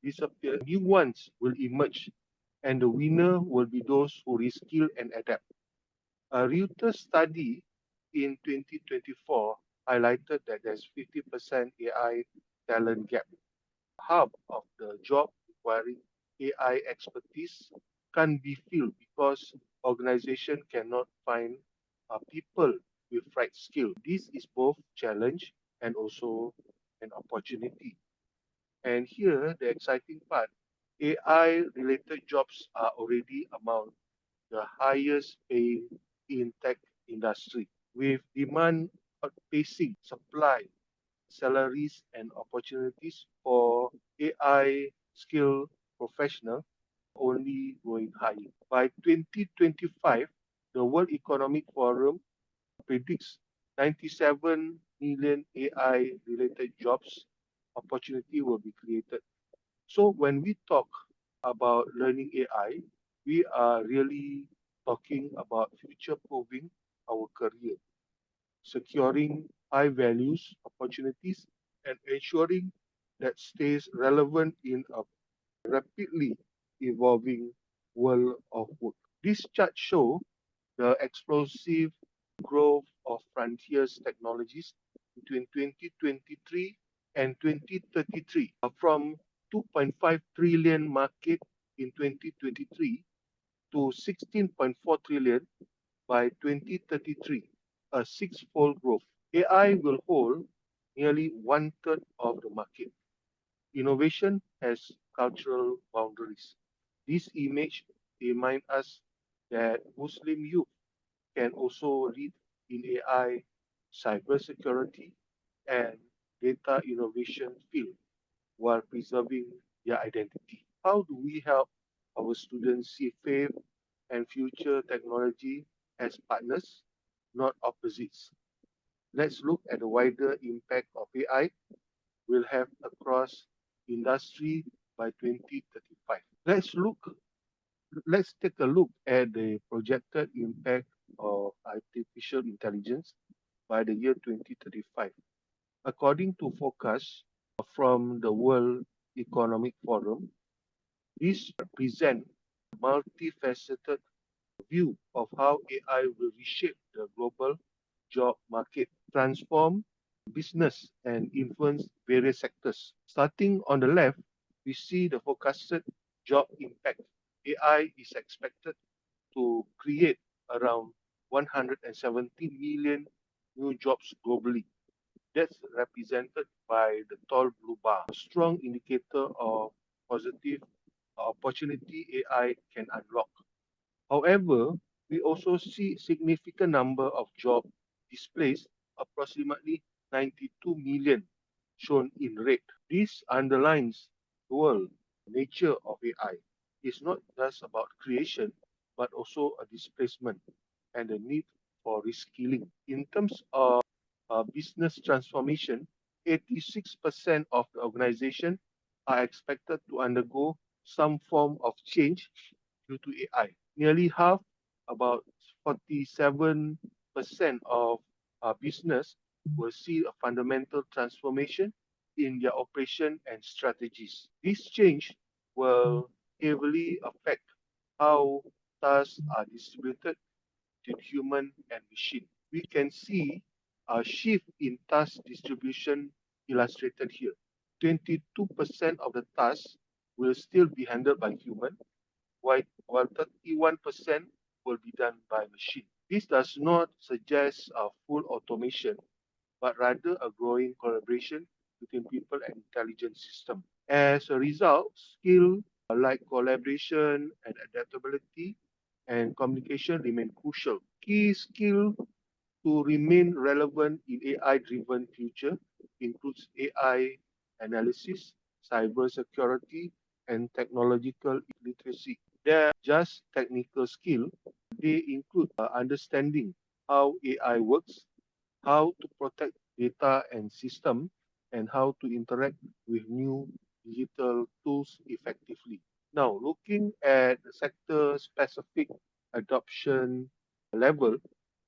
disappear, new ones will emerge, and the winner will be those who reskill and adapt. A Reuters study in 2024 highlighted that there's 50% AI talent gap. Half of the job requiring AI expertise can't be filled because organization cannot find people with right skill. This is both challenge and also an opportunity. And here, the exciting part, AI-related jobs are already among the highest paying in tech industry, with demand outpacing supply. Salaries and opportunities for AI skilled professionals only going higher. By 2025, the World Economic Forum predicts 97 million AI-related jobs opportunity will be created. So when we talk about learning AI, we are really talking about future-proofing our career, securing high values opportunities, and ensuring that stays relevant in a rapidly evolving world of work. This chart shows the explosive growth of frontiers technologies between 2023 and 2033 from 2.5 trillion market in 2023 to 16.4 trillion by 2033, a six-fold growth. AI will hold nearly one-third of the market. Innovation has cultural boundaries. This image reminds us that Muslim youth can also lead in AI, cybersecurity, and data innovation field while preserving their identity. How do we help our students see faith and future technology as partners, not opposites? Let's look at the wider impact of AI will have across industry by 2035. Let's take a look at the projected impact of artificial intelligence by the year 2035. According to forecasts from the World Economic Forum, this represents a multifaceted view of how AI will reshape the global job market, transform business, and influence various sectors. Starting on the left, we see the forecasted job impact. AI is expected to create around 170 million new jobs globally. That's represented by the tall blue bar, a strong indicator of positive opportunity AI can unlock. However, we also see significant number of jobs displaced, approximately 92 million shown in red. This underlines the world nature of AI. It's not just about creation, but also a displacement and the need for reskilling. In terms of business transformation, 86% of the organization are expected to undergo some form of change due to AI. Nearly half, about 47% of business will see a fundamental transformation in their operation and strategies. This change will heavily affect how tasks are distributed between human and machine. We can see a shift in task distribution illustrated here. 22% of the tasks will still be handled by human, while 31% will be done by machine. This does not suggest a full automation, but rather a growing collaboration between people and intelligent system. As a result, skills like collaboration and adaptability and communication remain crucial. Key skill to remain relevant in AI-driven future includes AI analysis, cybersecurity, and technological literacy. They're just technical skill. They include understanding how AI works, how to protect data and system, and how to interact with new digital tools effectively. Now, looking at the sector-specific adoption level,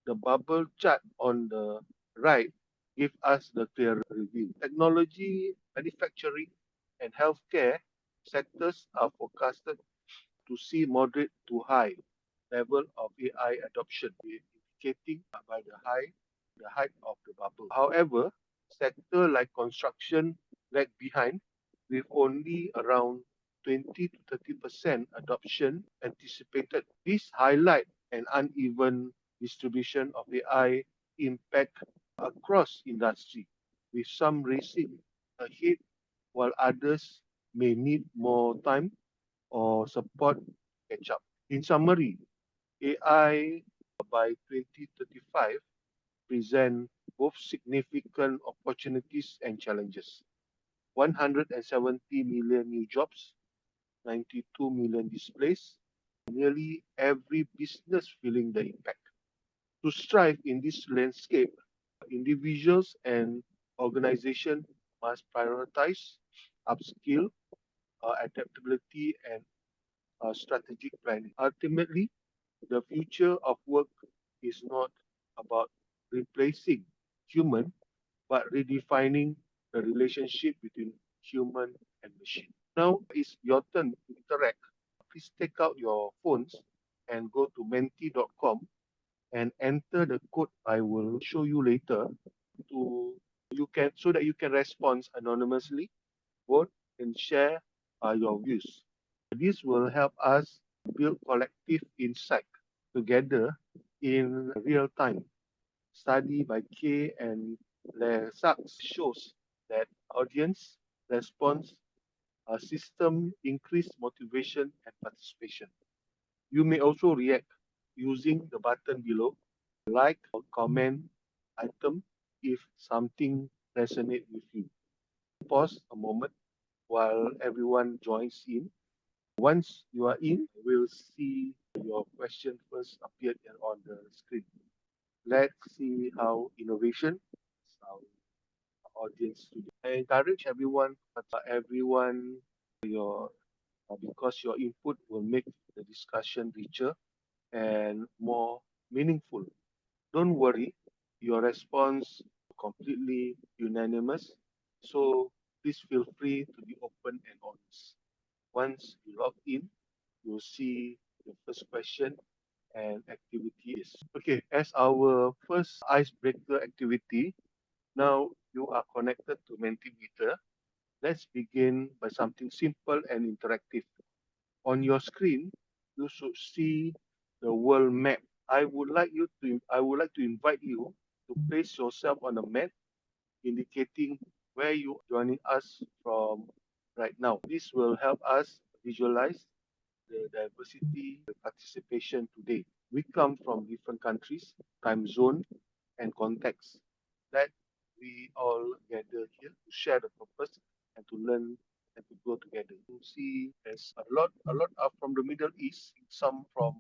the bubble chart on the right gives us the clear review. Technology, manufacturing, and healthcare sectors are forecasted to see moderate to high level of AI adoption, indicating by the height of the bubble. However, sector like construction lag behind with only around 20 to 30% adoption anticipated. This highlight an uneven distribution of AI impact across industry, with some racing ahead while others may need more time or support to catch up. In summary, AI by 2035 present both significant opportunities and challenges. 170 million new jobs, 92 million displaced, nearly every business feeling the impact. To strive in this landscape, individuals and organizations must prioritize upskill, adaptability, and strategic planning. Ultimately, the future of work is not about replacing human, but redefining the relationship between human and machine. Now it's your turn to interact. Please take out your phones and go to menti.com and enter the code I will show you later to you can so that you can respond anonymously, vote and share your views. This will help us build collective insight together in real time. Study by K and Le Sachs shows that audience response system increase motivation and participation. You may also react using the button below, like or comment item if something resonates with you. Pause a moment while everyone joins in. Once you are in, we'll see your question first appear on the screen. Let's see how innovation is our audience today. I encourage everyone, your because your input will make the discussion richer and more meaningful. Don't worry, your response completely unanimous. So please feel free to be open and honest. Once you log in, you'll see the first question and activity is. Okay, as our first icebreaker activity, now you are connected to Mentimeter. Let's begin by something simple and interactive. On your screen, you should see the world map. I would like to invite you to place yourself on a map indicating where you are joining us from right now. This will help us visualize the diversity, the participation today. We come from different countries, time zone, and context that we all gather here to share the purpose and to learn and to grow together. You see, there's a lot are from the Middle East, some from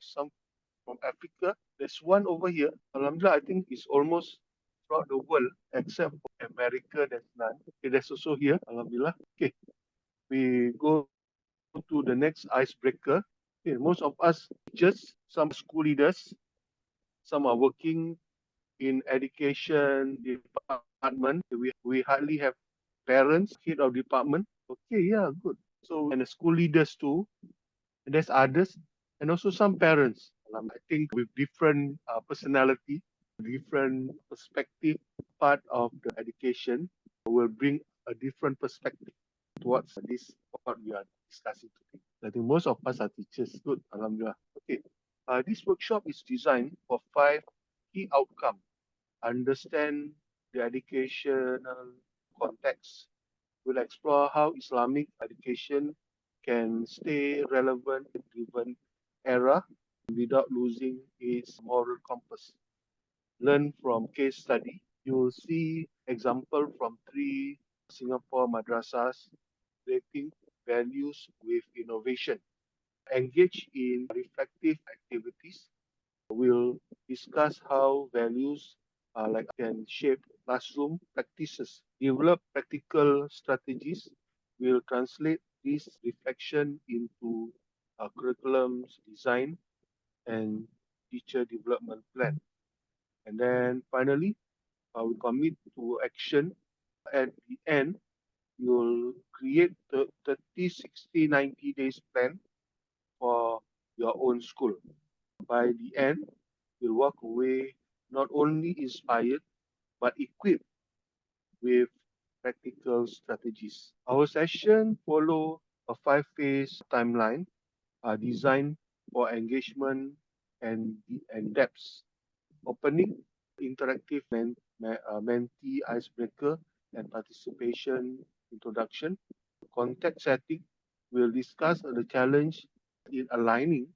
Africa. There's one over here. Alhamdulillah, I think it's almost throughout the world except for America. There's none. Okay, there's also here. Alhamdulillah. Okay, we go to the next icebreaker. Okay, most of us just some school leaders, some are working in education department. We hardly have parents, head of department. Okay, yeah, good. So and the school leaders too. And there's others, and also some parents. I think with different personality, different perspective, part of the education will bring a different perspective towards this what we are discussing today. I think most of us are teachers. Good, alhamdulillah. Okay, this workshop is designed for 5 key outcomes. Understand the educational context. We'll explore how Islamic education can stay relevant in given era without losing its moral compass. Learn from case study. You will see example from 3 Singapore madrasas creating values with innovation. Engage in reflective activities. We'll discuss how values can shape classroom practices. Develop practical strategies. We'll translate this reflection into curriculums design and teacher development plan. And then finally, we commit to action. At the end, you'll create the 30, 60, 90 days plan for your own school. By the end, you'll walk away not only inspired, but equipped with practical strategies. Our session follow a five-phase timeline designed for engagement and depth. Opening, interactive mentee icebreaker and participation introduction. Context setting, we'll discuss the challenge in aligning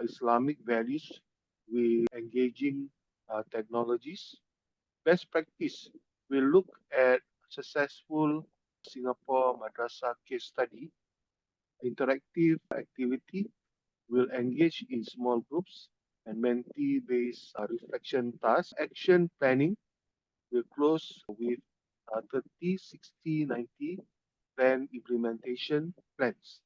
Islamic values with engaging technologies. Best practice, we'll look at successful Singapore Madrasa case study. Interactive activity, will engage in small groups and mentee-based reflection tasks. Action planning will close with 30, 60, 90 plan implementation plans.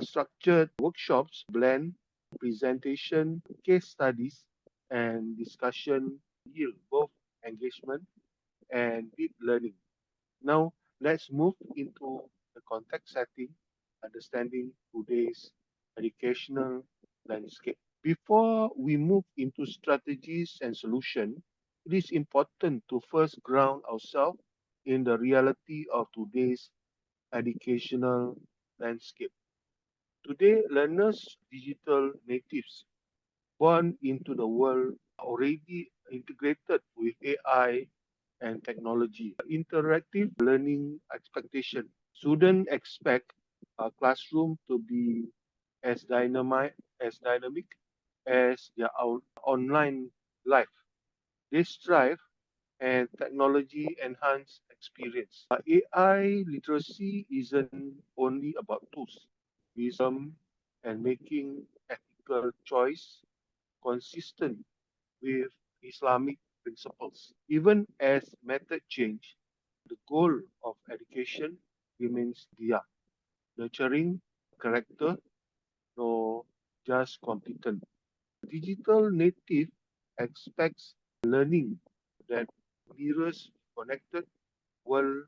Structured workshops blend presentation, case studies, and discussion yield both engagement and deep learning. Now, let's move into the context setting, understanding today's educational landscape. Before we move into strategies and solution, it is important to first ground ourselves in the reality of today's educational landscape. Today, learners, digital natives, born into the world, are already integrated with AI and technology. Interactive learning expectation. Students expect a classroom to be as dynamic as their online life. They strive and technology enhanced experience. AI literacy isn't only about tools, wisdom and making ethical choice consistent with Islamic principles. Even as method change, the goal of education remains clear, nurturing character, nor just competent. Digital native expects learning that mirrors connected world.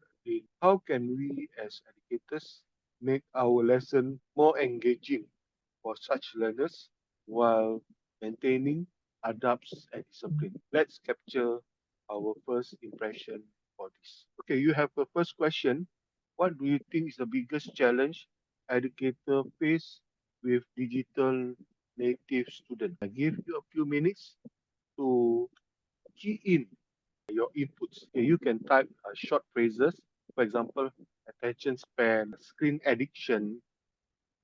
How can we as educators make our lesson more engaging for such learners while maintaining adapts and discipline? Let's capture our first impression for this. Okay, you have a first question. What do you think is the biggest challenge educator face with digital native student? I give you a few minutes to key in your inputs. Okay, you can type short phrases, for example, attention span, screen addiction,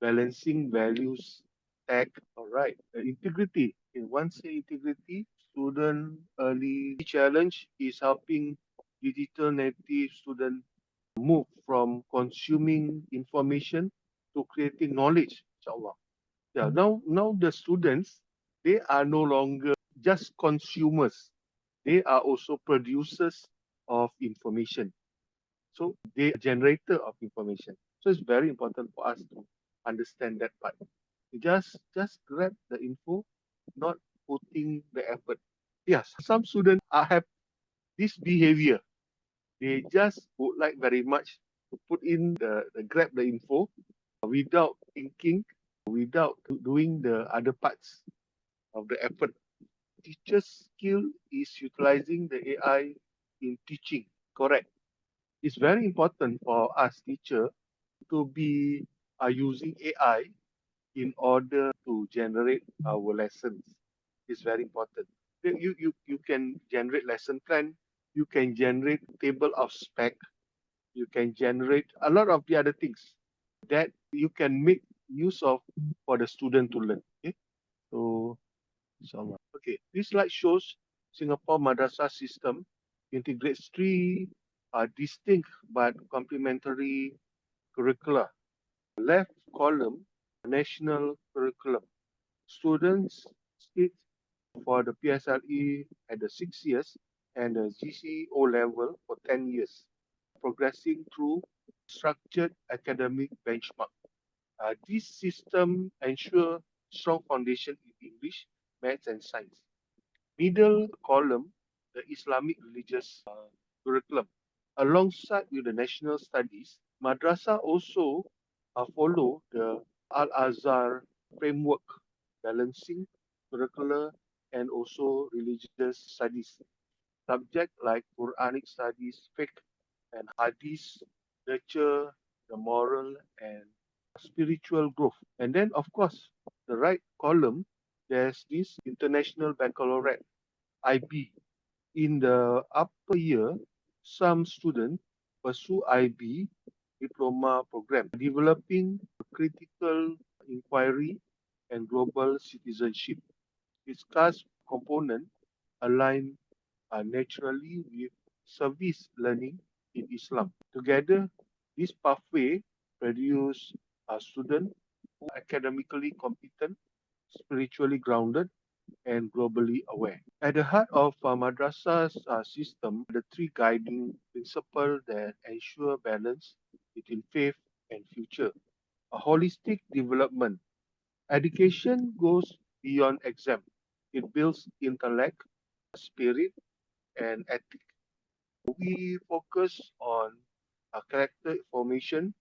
balancing values, tech. All right. Integrity. In one say integrity, student early challenge is helping digital native student move from consuming information to creating knowledge. Inshallah. Yeah. Now the students, they are no longer just consumers. They are also producers of information. So they are generator of information. So it's very important for us to understand that part. You just grab the info, not putting the effort. Yes, some students have this behavior. They just would like very much to put in the grab the info without thinking, without doing the other parts of the effort. Teacher's skill is utilizing the AI in teaching. Correct. It's very important for us teacher to be using AI in order to generate our lessons. It's very important. You can generate lesson plan, you can generate table of spec, you can generate a lot of the other things that you can make use of for the student to learn. Okay, so inshallah. Okay, this slide shows Singapore madrasa system integrates three distinct but complementary curricula. Left column, national curriculum. Students sit for the PSLE at the 6 years and the GCO level for 10 years, progressing through structured academic benchmark. This system ensures strong foundation in English, maths, and science. Middle column, the Islamic religious curriculum. Alongside with the national studies, Madrasah also follow the Al Azhar framework, balancing curricular and also religious studies. Subjects like Quranic studies, fiqh, and hadith nurture the moral and spiritual growth. And then, of course, the right column, there's this International Baccalaureate, IB. In the upper year, some students pursue IB diploma program, developing critical inquiry and global citizenship. Discuss component align naturally with service learning in Islam. Together, this pathway produce a student who are academically competent, spiritually grounded, and globally aware. At the heart of madrasa's system, the three guiding principles that ensure balance between faith and future. A holistic development. Education goes beyond exam. It builds intellect, spirit, and ethics. We focus on character formation,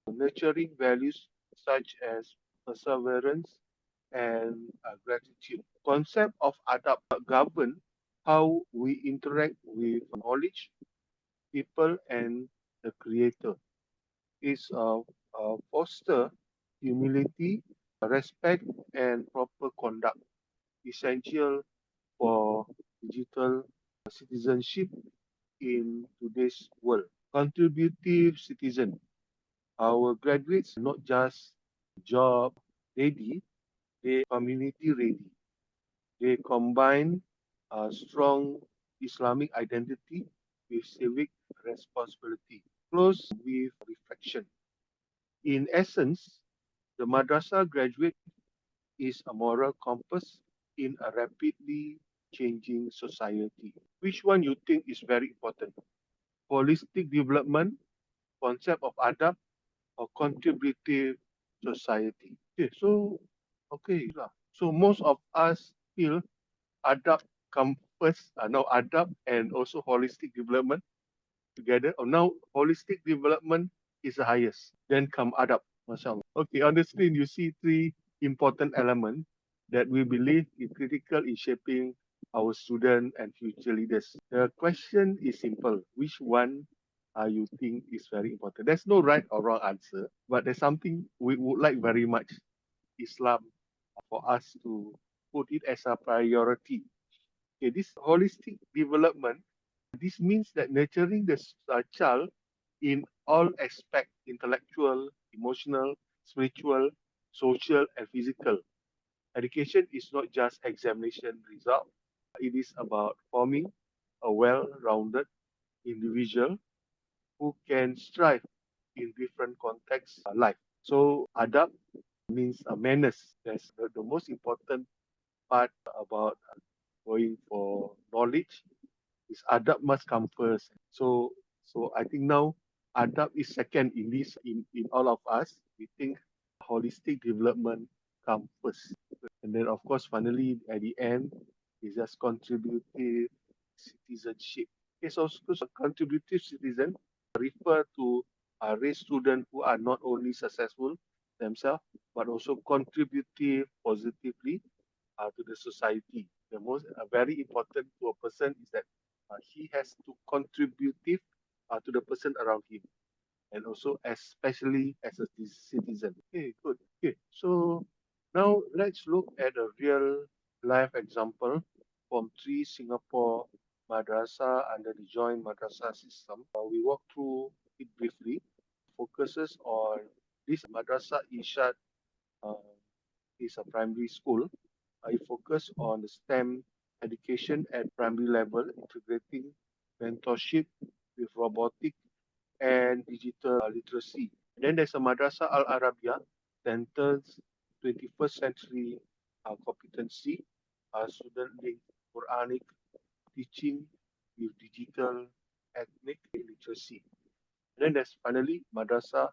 nurturing values such as perseverance and gratitude. Concept of adab govern how we interact with knowledge, people, and the creator. Is foster humility, respect, and proper conduct, essential for digital citizenship in today's world. Contributive citizen. Our graduates are not just job ready, they community ready. They combine a strong Islamic identity with civic responsibility. Close with reflection. In essence, the madrasa graduate is a moral compass in a rapidly changing society. Which one you think is very important? Holistic development, concept of adab, or contributive society? Okay lah. So most of us feel adab come first, now adab and also holistic development together. Oh, now holistic development is the highest. Then come adab, mashallah. Okay, on the screen you see three important elements that we believe is critical in shaping our student and future leaders. The question is simple. Which one you think is very important? There's no right or wrong answer, but there's something we would like very much Islam for us to put it as a priority. Okay, this holistic development, this means that nurturing the child in all aspects, intellectual, emotional, spiritual, social, and physical. Education is not just examination result. It is about forming a well-rounded individual who can strive in different contexts of life. So adab means manners. That's the most important part about going for knowledge is adab must come first. So I think now adab is second in this in all of us. We think holistic development come first. And then of course finally at the end is just contributive citizenship. Okay, so contributive citizen refer to race students who are not only successful themselves but also contributive positively to the society. The most very important to a person is that he has to contributive to the person around him, and also especially as a citizen. Okay, good. Okay, so now let's look at a real life example from three Singapore madrasa under the joint madrasa system. We walk through it briefly. Focuses on this madrasa Ishad uh, is a primary school. I focus on the STEM education at primary level, integrating mentorship with robotic and digital literacy. And then there's a Madrasa Al Arabiya, centers 21st century competency, student linked Quranic teaching with digital ethnic literacy. And then there's finally Madrasa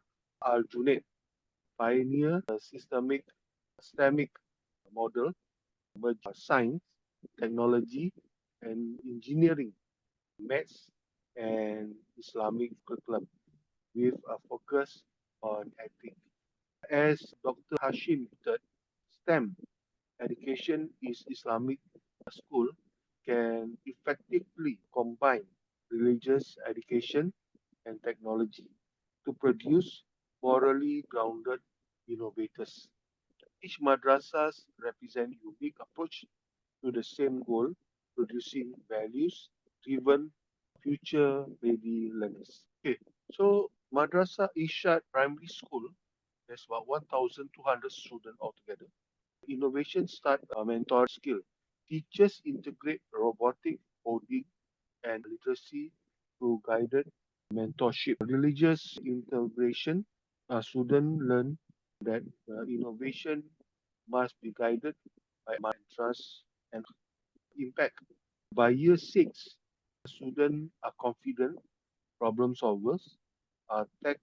Al Junaid, pioneer a systemic model merge science, technology, and engineering, maths, and Islamic curriculum. with a focus on ethics. As Dr. Hashim said, STEM education is Islamic school can effectively combine religious education and technology to produce morally grounded innovators. Each madrasas represent unique approach to the same goal, producing values-driven future-ready learners. Okay, so Madrasah Ishad Primary School, there's about 1,200 students altogether. Innovation start mentor skill. Teachers integrate robotic coding and literacy through guided mentorship. Religious integration, students learn that innovation must be guided by trust and impact. By year six, students are confident problem solvers, are tech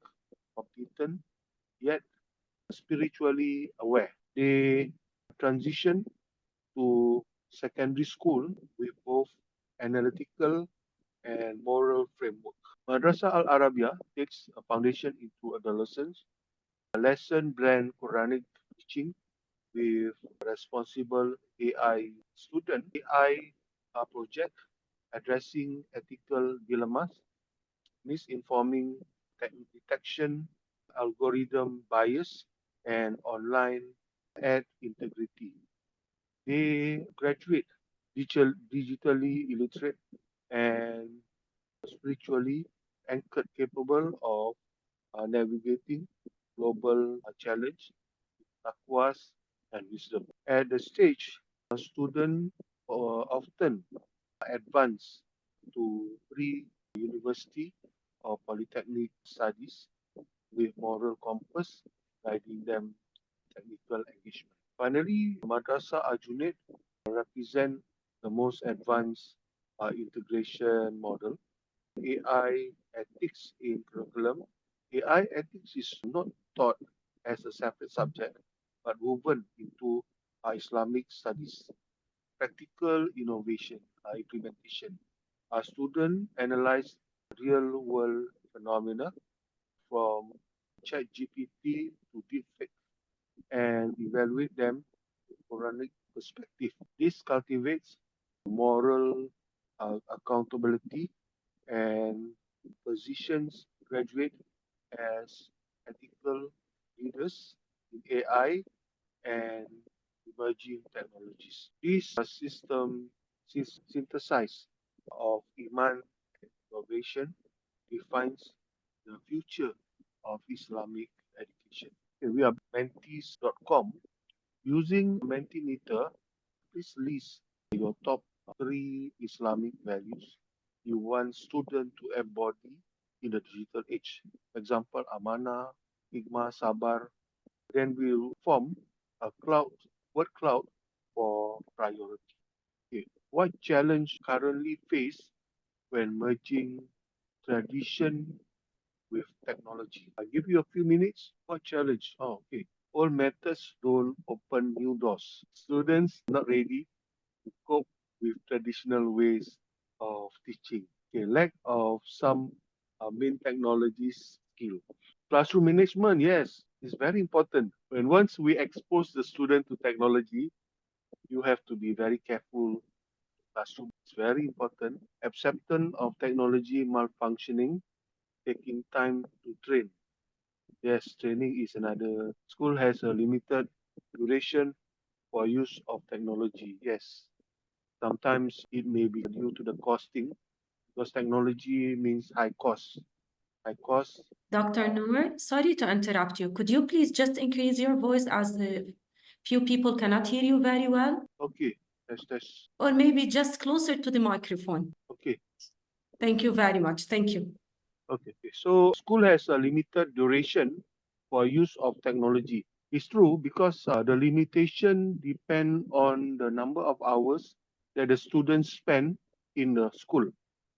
competent, yet spiritually aware. They transition to secondary school with both analytical and moral framework. Madrasah Al Arabiya takes a foundation into adolescence, a lesson blend Quranic teaching with responsible AI student AI project addressing ethical dilemmas, misinforming detection, algorithm bias, and online ad integrity. They graduate digitally illiterate and spiritually anchored, capable of navigating global challenge, taqwas, and wisdom. At the stage, a student often advance to pre-university or polytechnic studies with moral compass guiding them technical engagement. Finally, Madrasa Ajunaid represent the most advanced integration model. AI ethics in curriculum. AI ethics is not taught as a separate subject, but woven into Islamic studies. Practical innovation, implementation. Our students analyze real-world phenomena from ChatGPT to deepfake and evaluate them Quranic perspective. This cultivates moral accountability and positions graduate as ethical leaders in AI and emerging technologies. This system synthesis of Iman and innovation defines the future of Islamic education. Okay, we are mentees.com. Using Mentimeter, please list your top three Islamic values you want students to embody in the digital age. Example, amanah, hikmah, sabar. Then we'll form a word cloud for priority. Okay. What challenge currently face when merging tradition with technology? I give you a few minutes. What challenge? Oh, okay. Old methods don't open new doors. Students not ready to cope with traditional ways of teaching. Okay, lack of some main technologies skill. Classroom management, yes, is very important. When once we expose the student to technology, you have to be very careful. Classroom is very important. Acceptance of technology malfunctioning, taking time to train. Yes, training is another. School has a limited duration for use of technology. Yes, sometimes it may be due to the costing because technology means high cost. High cost. Dr. Noor, sorry to interrupt you. Could you please just increase your voice as the few people cannot hear you very well? Okay, that's Or maybe just closer to the microphone. okay. Thank you very much. Thank you. Okay. So school has a limited duration for use of technology. It's true because the limitation depend on the number of hours that the students spend in the school.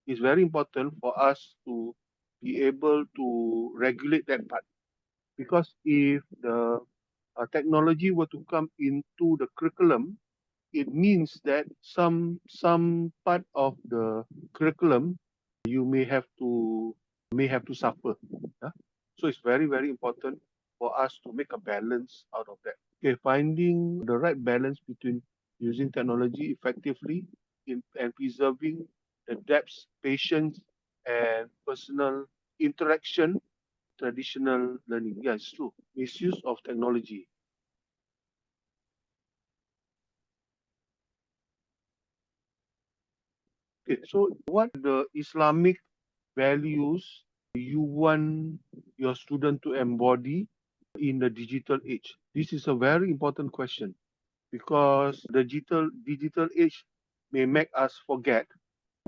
It's very important for us to be able to regulate that part because if the technology were to come into the curriculum, it means that some part of the curriculum you may have to may have to suffer. Yeah? So it's very, very important for us to make a balance out of that. Okay, finding the right balance between using technology effectively and preserving the depth, patience, and personal interaction, traditional learning. Yeah, it's true. Misuse of technology. Okay, so what the Islamic values you want your student to embody in the digital age? This is a very important question because the digital age may make us forget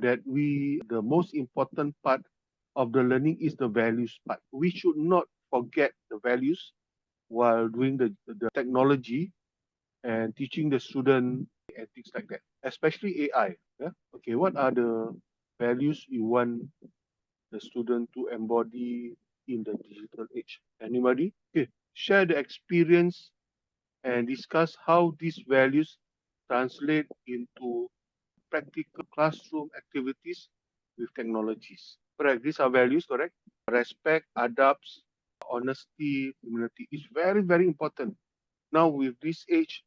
that the most important part of the learning is the values part. We should not forget the values while doing the technology and teaching the student and things like that, especially AI. Yeah? Okay, what are the values you want the student to embody in the digital age? Anybody? Okay, share the experience and discuss how these values translate into practical classroom activities with technologies. Correct. These are values, correct? Respect, adapts, honesty, humility is very, very important. Now with this age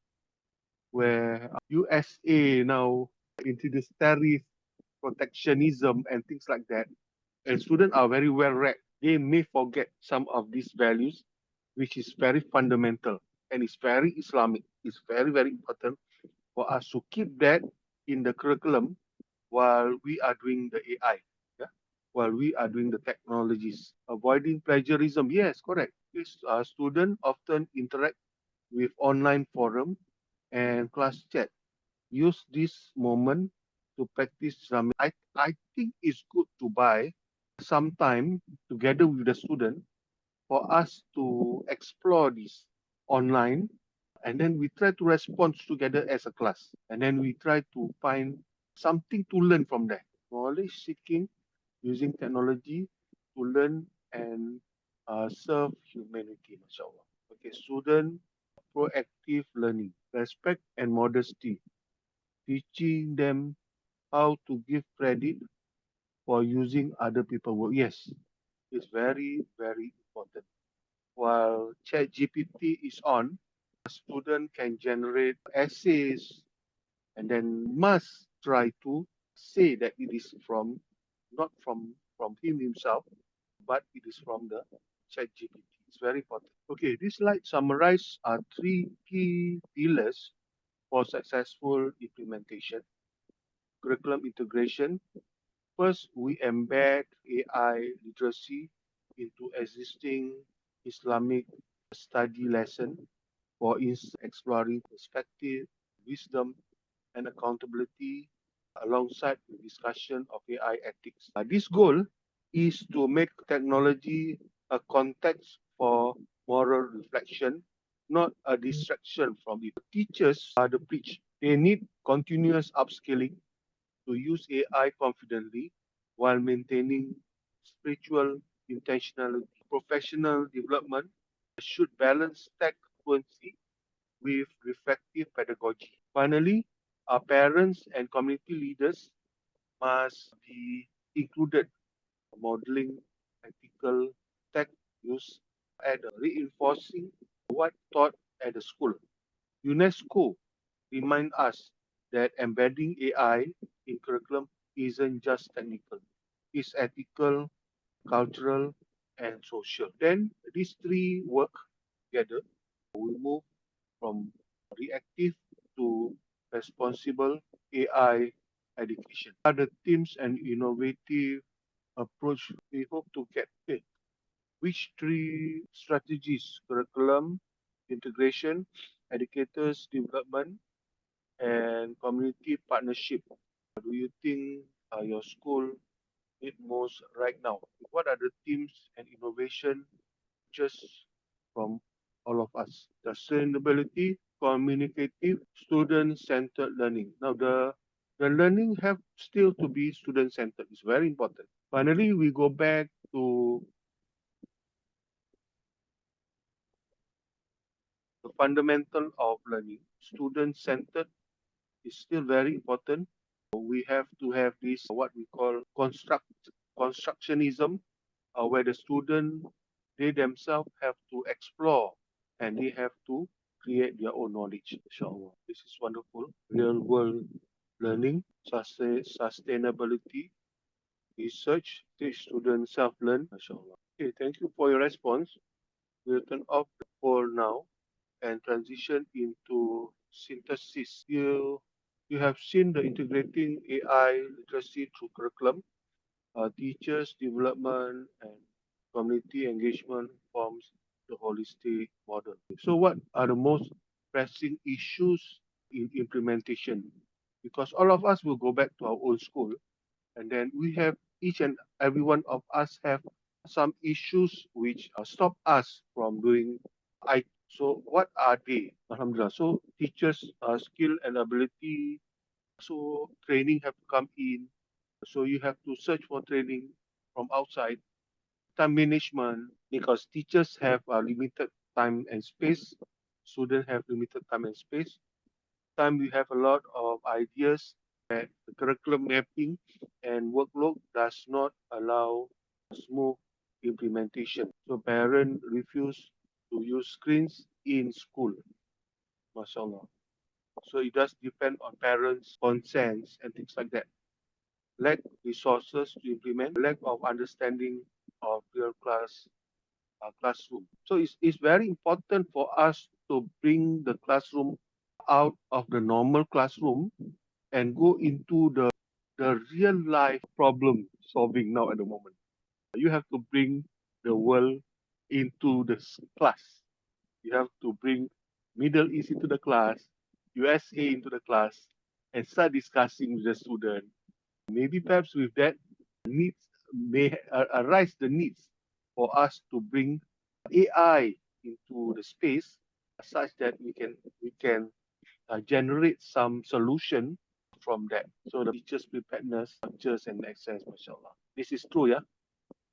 where USA now introduced tariff, protectionism and things like that, and students are very well read, they may forget some of these values, which is very fundamental and it's very Islamic. It's very, very important for us to keep that in the curriculum while we are doing the AI, yeah? While we are doing the technologies. Avoiding plagiarism, yes, correct. This student often interact with online forum and class chat. Use this moment to practice Islamic. I think it's good to buy some time together with the student for us to explore this online, and then we try to respond together as a class, and then we try to find something to learn from that. Knowledge seeking using technology to learn and serve humanity, mashallah. Okay, student proactive learning, respect and modesty, teaching them how to give credit for using other people's work. Yes, it's very, very important. While ChatGPT is on, a student can generate essays and then must try to say that it is from not from him himself, but it is from the ChatGPT. It's very important. Okay, this slide summarize three key pillars for successful implementation. Curriculum integration. First, we embed AI literacy into existing Islamic study lesson. For instance, exploring perspective, wisdom, and accountability alongside the discussion of AI ethics. This goal is to make technology a context for moral reflection, not a distraction from it. Teachers are the bridge. They need continuous upskilling to use AI confidently while maintaining spiritual intentionality. Professional development should balance tech fluency with reflective pedagogy. Finally, our parents and community leaders must be included modeling ethical tech use and reinforcing what taught at the school. UNESCO remind us that embedding AI in curriculum isn't just technical, it's ethical, cultural, and social. Then these three work together. We move from reactive to responsible AI education. Are the themes and innovative approach we hope to get? Okay. Which three strategies, curriculum, integration, educators development, and community partnership, do you think your school need most right now? What are the themes and innovation just from all of us? The sustainability, communicative, student-centered learning. Now, the learning have still to be student-centered. It's very important. Finally, we go back to the fundamental of learning. Student-centered is still very important. We have to have this what we call constructionism, where the student, they themselves have to explore and they have to create their own knowledge. Inshallah. This is wonderful. Real world learning, sustainability, research, teach students self-learn. Inshallah. Okay, thank you for your response. We'll turn off for now and transition into synthesis. You have seen the integrating AI literacy through curriculum, teachers development and community engagement forms the holistic model. So what are the most pressing issues in implementation? Because all of us will go back to our old school and then we have each and every one of us have some issues which stop us from doing IT. So what are they? Alhamdulillah. So teachers skill and ability. So training have to come in. So you have to search for training from outside. Time management because teachers have limited time and space. Students have limited time and space. Time we have a lot of ideas that the curriculum mapping and workload does not allow smooth implementation. So parents refuse to use screens in school. MashaAllah. So it does depend on parents' consents and things like that. Lack resources to implement, lack of understanding of real classroom. So it's very important for us to bring the classroom out of the normal classroom and go into the real life problem solving now at the moment. You have to bring the world into the class. You have to bring Middle East into the class, USA into the class, and start discussing with the student. Maybe perhaps with that needs may arise the needs for us to bring AI into the space such that we can generate some solution from that. So the teachers' preparedness, structures and access, mashallah. This is true, yeah.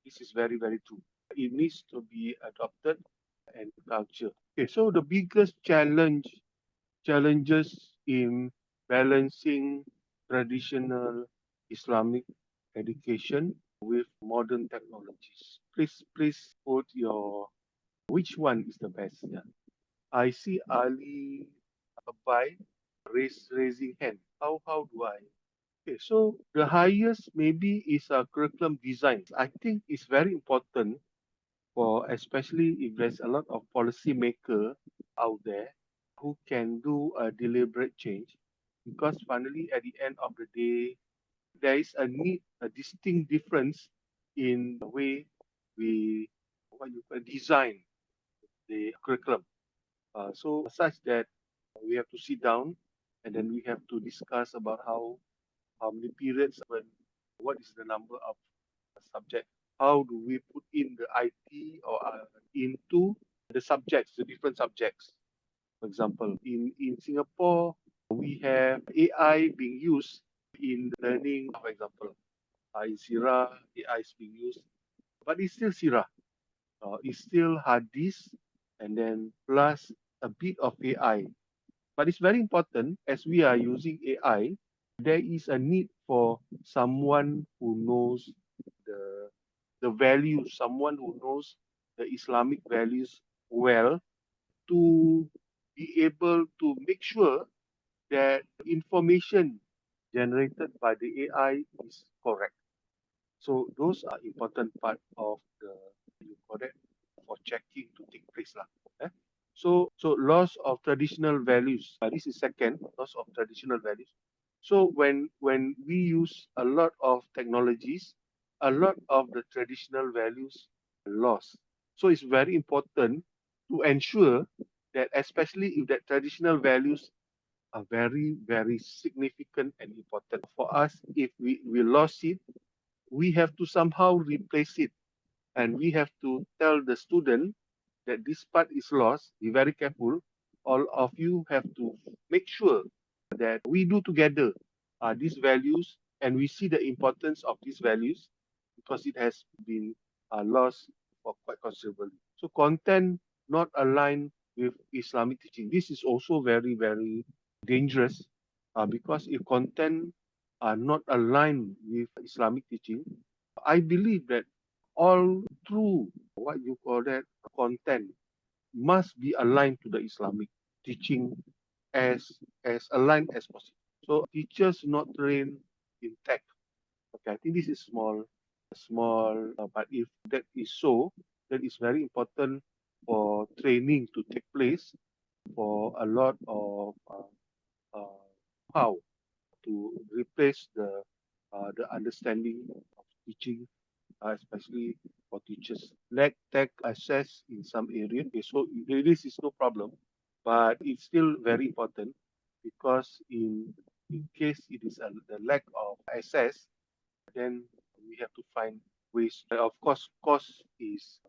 This is very, very true. It needs to be adopted and culture. Okay, so the biggest challenges in balancing traditional Islamic education with modern technologies. Please put your which one is the best? Yeah. I see Ali Abai raising hand. How do I? Okay, so the highest maybe is a curriculum design. I think it's very important for especially if there's a lot of policymaker out there who can do a deliberate change because finally at the end of the day there is a distinct difference in the way we design the curriculum. So such that we have to sit down and then we have to discuss about how many periods, what is the number of subject, how do we put in the IT or into the subjects, the different subjects. For example, in Singapore, we have AI being used in learning, for example, in Sirah, AI is being used, but it's still Sirah. It's still Hadith and then plus a bit of AI. But it's very important as we are using AI, there is a need for someone who knows the the values, someone who knows the Islamic values well to be able to make sure that information generated by the AI is correct. So those are important part of the you call that for checking to take place lah. Eh? So loss of traditional values. This is second loss of traditional values. So when we use a lot of technologies, a lot of the traditional values are lost. So it's very important to ensure that especially if that traditional values are very very significant and important for us, if we lost it we have to somehow replace it and we have to tell the student that this part is lost. Be very careful. All of you have to make sure that we do together these values and we see the importance of these values because it has been lost for quite considerably. So content not aligned with Islamic teaching. This is also very, very dangerous because if content are not aligned with Islamic teaching, I believe that all through what you call that content must be aligned to the Islamic teaching as aligned as possible. So teachers not trained in tech. Okay, I think this is small, but if that is so, that is very important for training to take place for a lot of uh, how to replace the understanding of teaching, especially for teachers. Lack tech access in some area. Okay, so this is no problem, but it's still very important because in case it is the lack of access, then we have to find ways. Of course, cost is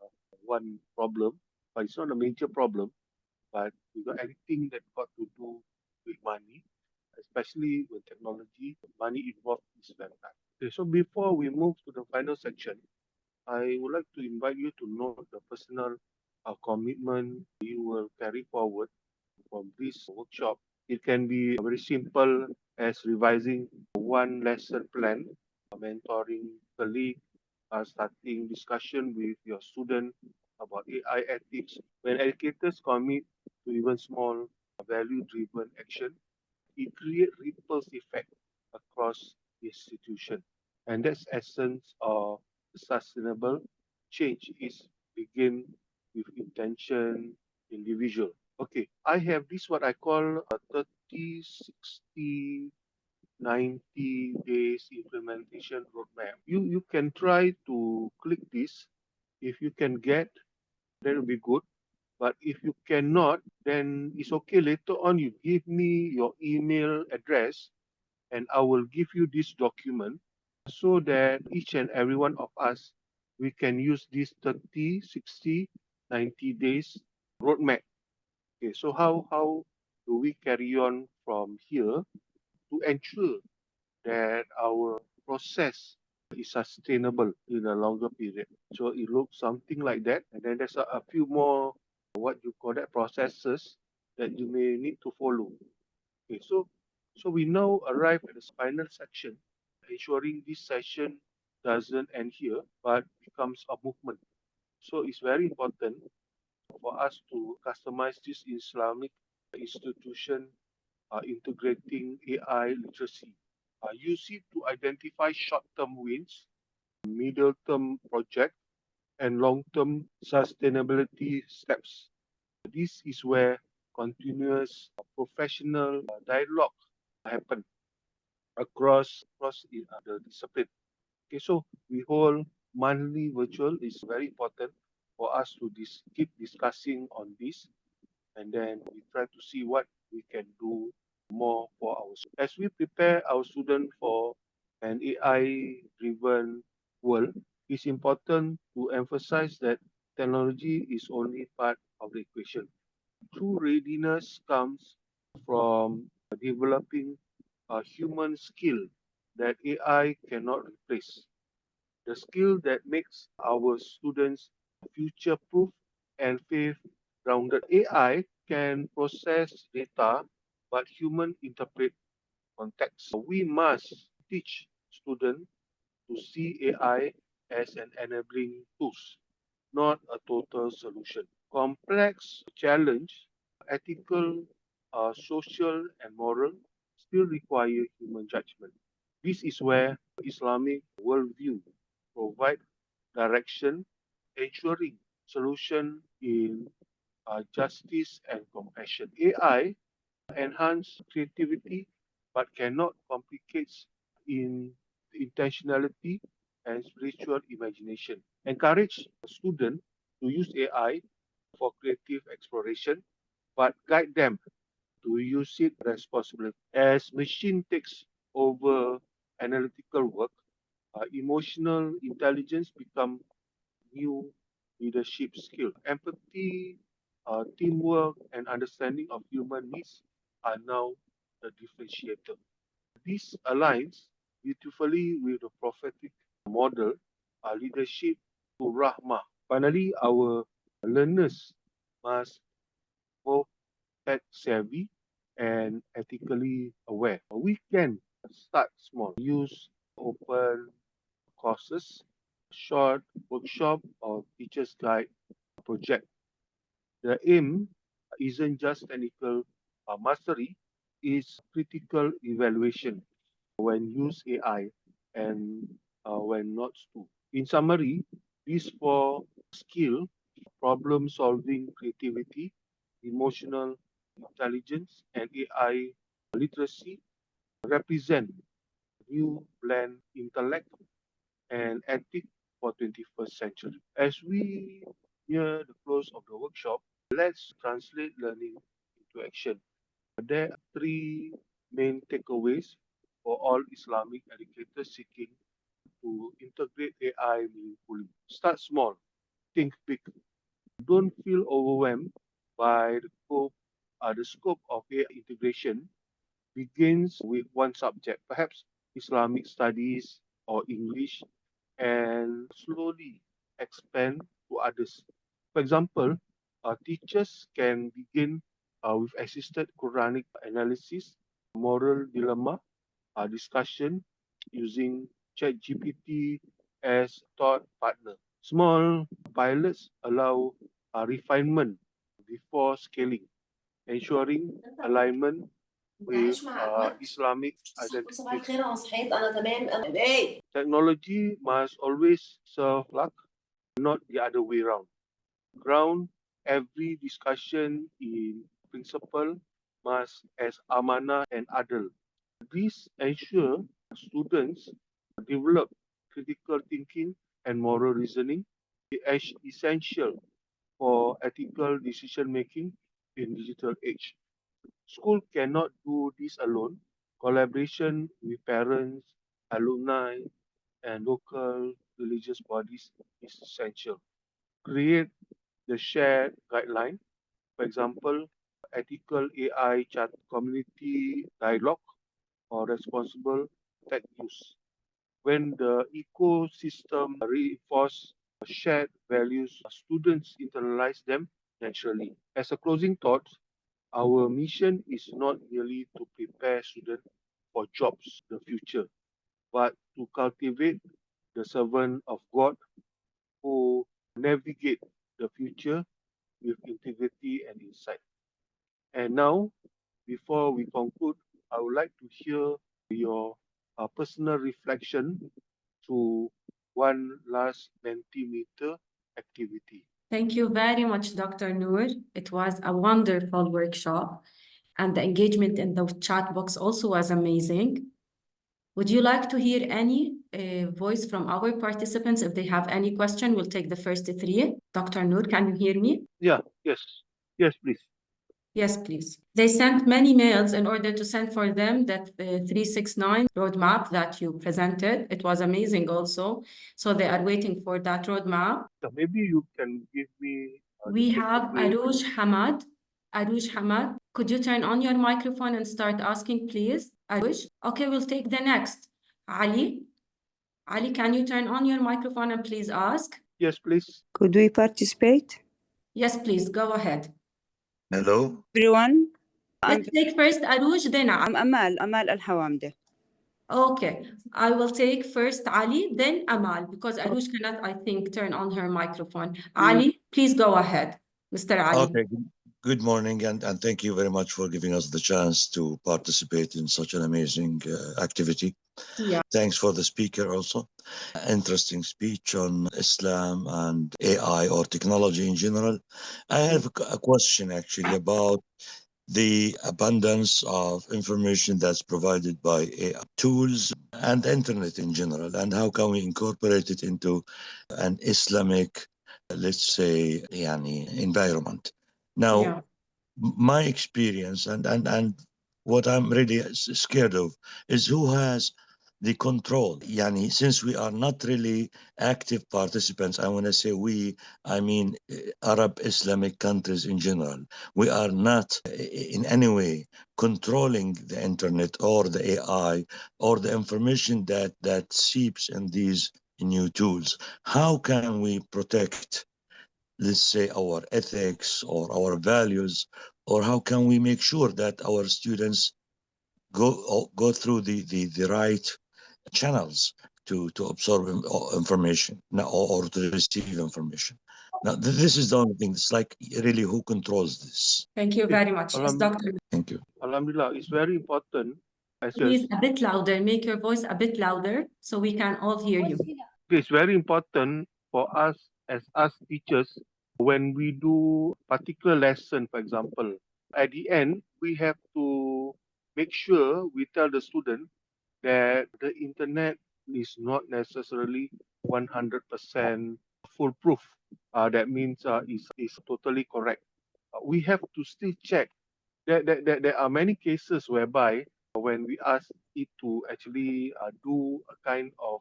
one problem, but it's not a major problem. But you got anything that got to do with money, especially with technology, money involved is very high. Okay, so before we move to the final section, I would like to invite you to note the personal commitment you will carry forward from this workshop. It can be very simple as revising one lesson plan, mentoring colleague, starting discussion with your student about AI ethics. When educators commit to even small value-driven action, it creates ripples effect across the institution. And that's essence of sustainable change is begin with intention, individual. Okay, I have this what I call a 30, 60, 90 days implementation roadmap. You can try to click this. If you can get, that will be good. But if you cannot, then it's okay. Later on, you give me your email address and I will give you this document so that each and every one of us, we can use this 30, 60, 90 days roadmap. Okay, so how do we carry on from here to ensure that our process is sustainable in a longer period? So it looks something like that. And then there's a few more, what you call that, processes that you may need to follow. Okay, so we now arrive at the final section, ensuring this session doesn't end here, but becomes a movement. So it's very important for us to customize this Islamic institution integrating AI literacy. Use it to identify short-term wins, middle-term project, and long-term sustainability steps. This is where continuous professional dialogue happen across the discipline. Okay, so we hold monthly virtual is very important for us to keep discussing on this, and then we try to see what we can do more for our students. As we prepare our students for an AI-driven world, it's important to emphasize that technology is only part of the equation. True readiness comes from developing a human skill that AI cannot replace. The skill that makes our students future proof and faith grounded. AI can process data, but human interpret context. We must teach students to see AI as an enabling tool, not a total solution. Complex challenge, ethical, social, and moral, still require human judgment. This is where Islamic worldview provide direction, ensuring solution in justice and compassion. AI enhance creativity, but cannot complicate in intentionality and spiritual imagination. Encourage students to use AI for creative exploration, but guide them to use it responsibly. As machine takes over analytical work, emotional intelligence become new leadership skill. Empathy, teamwork, and understanding of human needs are now the differentiator. This aligns beautifully with the prophetic model, leadership to Rahmah. Finally, our learners must both tech savvy and ethically aware. We can start small, use open courses, short workshop or teacher's guide project. The aim isn't just technical mastery, it's critical evaluation when use AI and when not to. In summary, these four skills, problem solving, creativity, emotional intelligence, and AI literacy, represent new blend intellect and ethic for 21st century. As we near the close of the workshop, let's translate learning into action. There are three main takeaways for all Islamic educators seeking to integrate AI meaningfully. Start small, think big. Don't feel overwhelmed by the scope of AI integration begins with one subject, perhaps Islamic studies or English, and slowly expand to others. For example, teachers can begin with assisted Quranic analysis, moral dilemma discussion using ChatGPT as thought partner. Small pilots allow refinement before scaling, ensuring alignment with Islamic identification. Technology must always serve luck, not the other way around. Ground every discussion in principle must as amanah and adl. This ensure students develop critical thinking and moral reasoning, essential for ethical decision making in digital age. School cannot do this alone. Collaboration with parents, alumni, and local religious bodies is essential. Create the shared guideline, for example, ethical AI chat community dialogue or responsible tech use. When the ecosystem reinforce shared values, students internalize them naturally. As a closing thought, our mission is not merely to prepare students for jobs in the future, but to cultivate the servant of God who navigate the future with integrity and insight. And now, before we conclude, I would like to hear your personal reflection through one last Mentimeter activity. Thank you very much, Dr. Noor. It was a wonderful workshop, and the engagement in the chat box also was amazing. Would you like to hear any voice from our participants? If they have any question, we'll take the first three. Dr. Noor, can you hear me? Yeah, yes, yes, please. Yes, please. They sent many mails in order to send for them that 369 roadmap that you presented. It was amazing also. So they are waiting for that roadmap. So maybe you can give me We the have takeaway. Arush Hamad. Arush Hamad, could you turn on your microphone and start asking, please? Arush? Okay, we'll take the next. Ali? Ali, can you turn on your microphone and please ask? Yes, please. Could we participate? Yes, please, go ahead. Hello. Everyone, Let's take first Arush, then Ali. I'm Amal Al-Hawamde. Okay, I will take first Ali, then Amal, because Arush cannot, I think, turn on her microphone. Ali, please go ahead, Mr. Ali. Okay. Good morning, and thank you very much for giving us the chance to participate in such an amazing activity. Yeah. Thanks for the speaker also. Interesting speech on Islam and AI or technology in general. I have a question actually about the abundance of information that's provided by AI tools and internet in general, and how can we incorporate it into an Islamic, let's say, environment. Now, Yeah. my experience and what I'm really scared of is who has the control. Since we are not really active participants, I want to say we, I mean Arab Islamic countries in general, we are not in any way controlling the internet or the AI or the information that seeps in these new tools. How can we protect, let's say, our ethics or our values, or how can we make sure that our students go through the right channels? to absorb information or to receive information. Now, this is the only thing. It's like really who controls this. Thank you very much. Yes, Dr. Thank you. Alhamdulillah, it's very important. Please, a bit louder. Make your voice a bit louder so we can all hear you. It's very important for us as teachers when we do particular lesson, for example. At the end, we have to make sure we tell the student that the internet is not necessarily 100% foolproof. That means is totally correct. We have to still check. There are many cases whereby when we ask it to actually do a kind of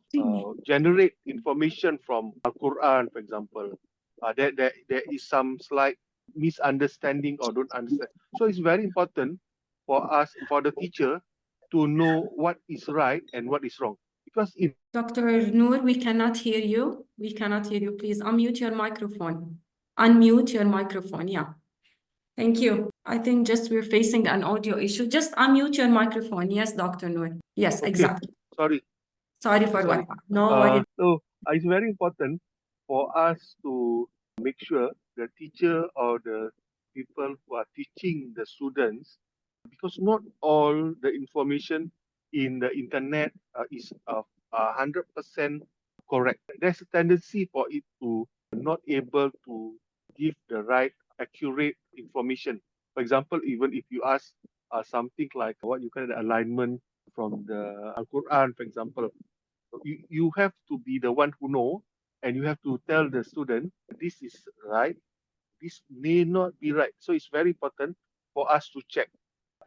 generate information from Al Quran, for example, there is some slight misunderstanding or don't understand. So it's very important for us, for the teacher, to know what is right and what is wrong. Because if Dr. Noor, we cannot hear you. We cannot hear you. Please unmute your microphone. Unmute your microphone. Yeah. Thank you. I think just we're facing an audio issue. Just unmute your microphone. Yes, Dr. Noor. Yes, okay, exactly. sorry. Sorry for Sorry. what? No worries. So it's very important for us to make sure the teacher or the people who are teaching the students, because not all the information in the internet is 100% correct. There's a tendency for it to not able to give the right, accurate information. For example, even if you ask something like what you call the alignment from the Al Quran, for example, you have to be the one who know, and you have to tell the student this is right, this may not be right. So it's very important for us to check,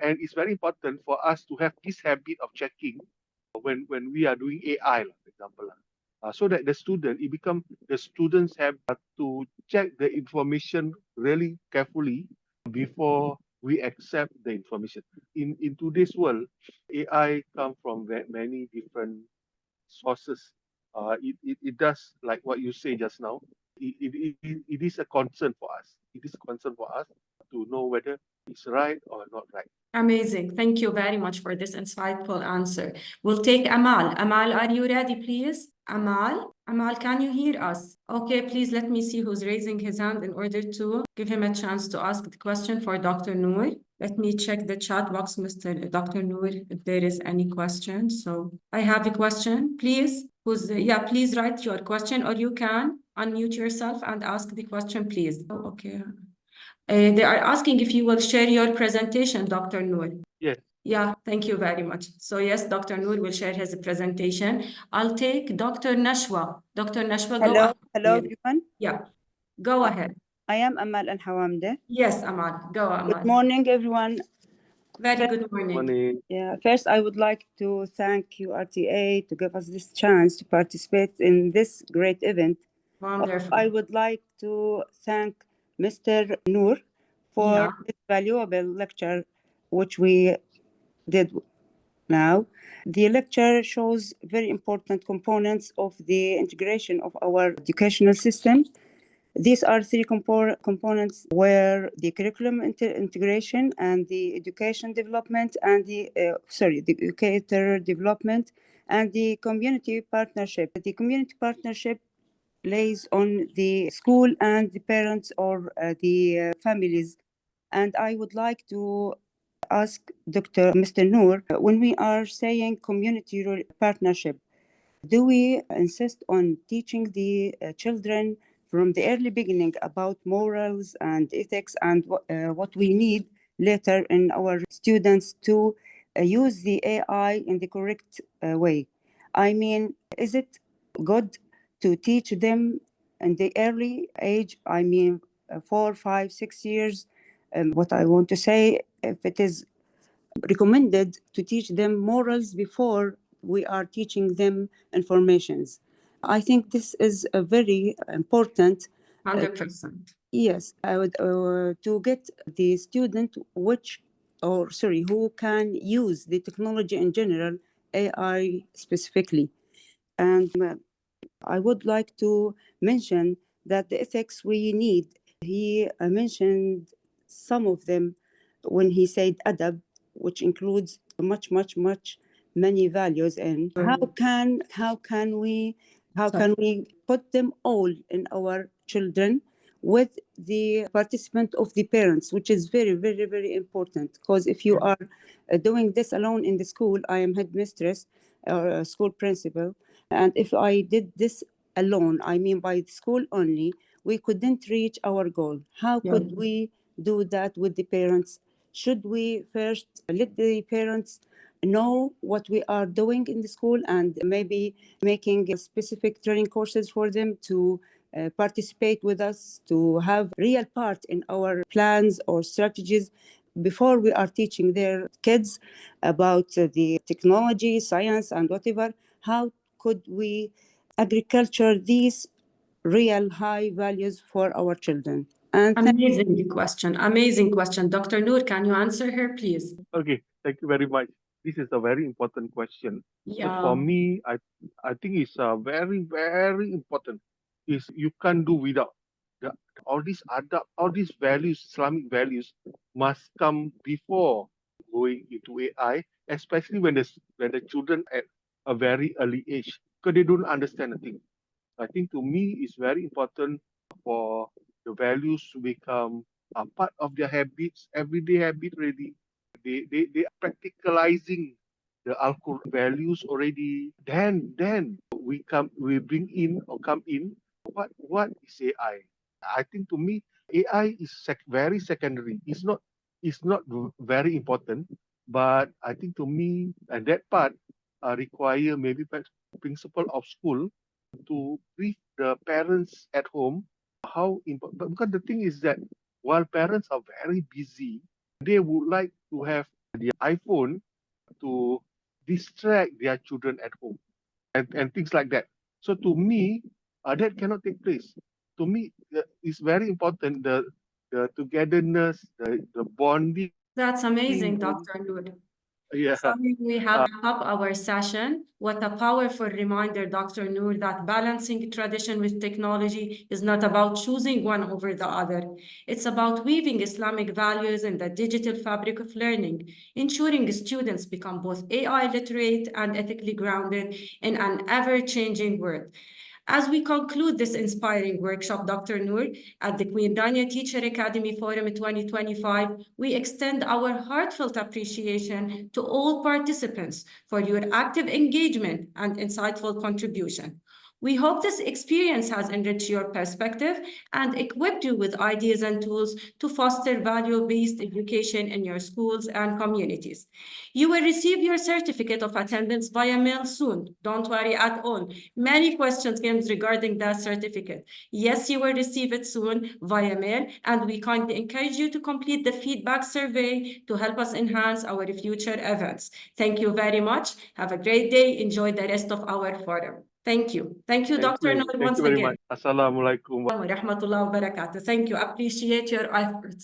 and it's very important for us to have this habit of checking when we are doing AI, for example, so that the students have to check the information really carefully before we accept the information. In today's world, AI come from many different sources. It does like what you say just now. It is a concern for us. It is a concern for us to know whether it's right or not right. Amazing. Thank you very much for this insightful answer. We'll take Amal. Amal, are you ready, please? Amal? Amal, can you hear us? Okay, please let me see who's raising his hand in order to give him a chance to ask the question for Dr. Noor. Let me check the chat box, Mr. Dr. Noor, if there is any question. So I have a question, please. Please write your question, or you can unmute yourself and ask the question, please. Oh, okay. They are asking if you will share your presentation, Dr. Noor. Yes. Yeah, thank you very much. So yes, Dr. Noor will share his presentation. I'll take Dr. Nashwa. Dr. Nashwa, go ahead. Hello, everyone. Yeah, go ahead. I am Amal Al-Hawamde. Yes, Amal, go Amal. Good morning, everyone. Very good morning. First, I would like to thank IgniteEd to give us this chance to participate in this great event. Wonderful. I would like to thank Mr. Noor for this valuable lecture, which we did now. The lecture shows very important components of the integration of our educational system. These are three components where the curriculum integration and the education development and the educator development and the community partnership. The community partnership lays on the school and the parents or the families. And I would like to ask Mr. Noor, when we are saying community partnership, do we insist on teaching the children from the early beginning about morals and ethics and what we need later in our students to use the AI in the correct way? I mean, is it good to teach them in the early age? I mean, 4, 5, 6 years. What I want to say, if it is recommended to teach them morals before we are teaching them informations. I think this is a very important. 100%. Yes, I would to get the student who can use the technology in general, AI specifically. And I would like to mention that the ethics we need, he mentioned some of them when he said adab, which includes much many values in. How can we put them all in our children with the participant of the parents, which is very, very, very important. Because if you are doing this alone in the school, I am headmistress or a school principal, and if I did this alone, I mean by the school only, we couldn't reach our goal. How could we do that with the parents? Should we first let the parents know what we are doing in the school and maybe making specific training courses for them to participate with us, to have real part in our plans or strategies before we are teaching their kids about the technology, science, and whatever? How could we agriculture these real high values for our children? And Amazing question. Dr. Noor, can you answer her, please? Okay, thank you very much. This is a very important question. So for me, I think it's very, very important. Is you can't do without the, all these values, Islamic values, must come before going into AI, especially when the children at a very early age, because they don't understand a thing. I think to me it's very important for the values to become a part of their habits, everyday habit already. They are practicalizing the Al-Quran values already. Then we bring in or come in what is AI? I think to me AI is very secondary. It's not very important, but I think to me and that part require maybe principal of school to brief the parents at home how important, because the thing is that while parents are very busy, they would like to have their iPhone to distract their children at home and things like that. So to me, that cannot take place. To me, it's very important the togetherness, the bonding. That's amazing, Dr. Noor. Sorry, we have to wrap up our session. What a powerful reminder, Dr. Noor, that balancing tradition with technology is not about choosing one over the other. It's about weaving Islamic values in the digital fabric of learning, ensuring students become both AI literate and ethically grounded in an ever-changing world. As we conclude this inspiring workshop, Dr. Noor, at the Queen Rania Teacher Academy Forum 2025, we extend our heartfelt appreciation to all participants for your active engagement and insightful contribution. We hope this experience has enriched your perspective and equipped you with ideas and tools to foster value-based education in your schools and communities. You will receive your certificate of attendance via mail soon. Don't worry at all. Many questions came regarding that certificate. Yes, you will receive it soon via mail, and we kindly encourage you to complete the feedback survey to help us enhance our future events. Thank you very much. Have a great day. Enjoy the rest of our forum. Thank you. Thank you, Dr. Noor, once again. Assalamualaikum. Wa rahmatullahi wa barakatuh. Thank you. Appreciate your efforts.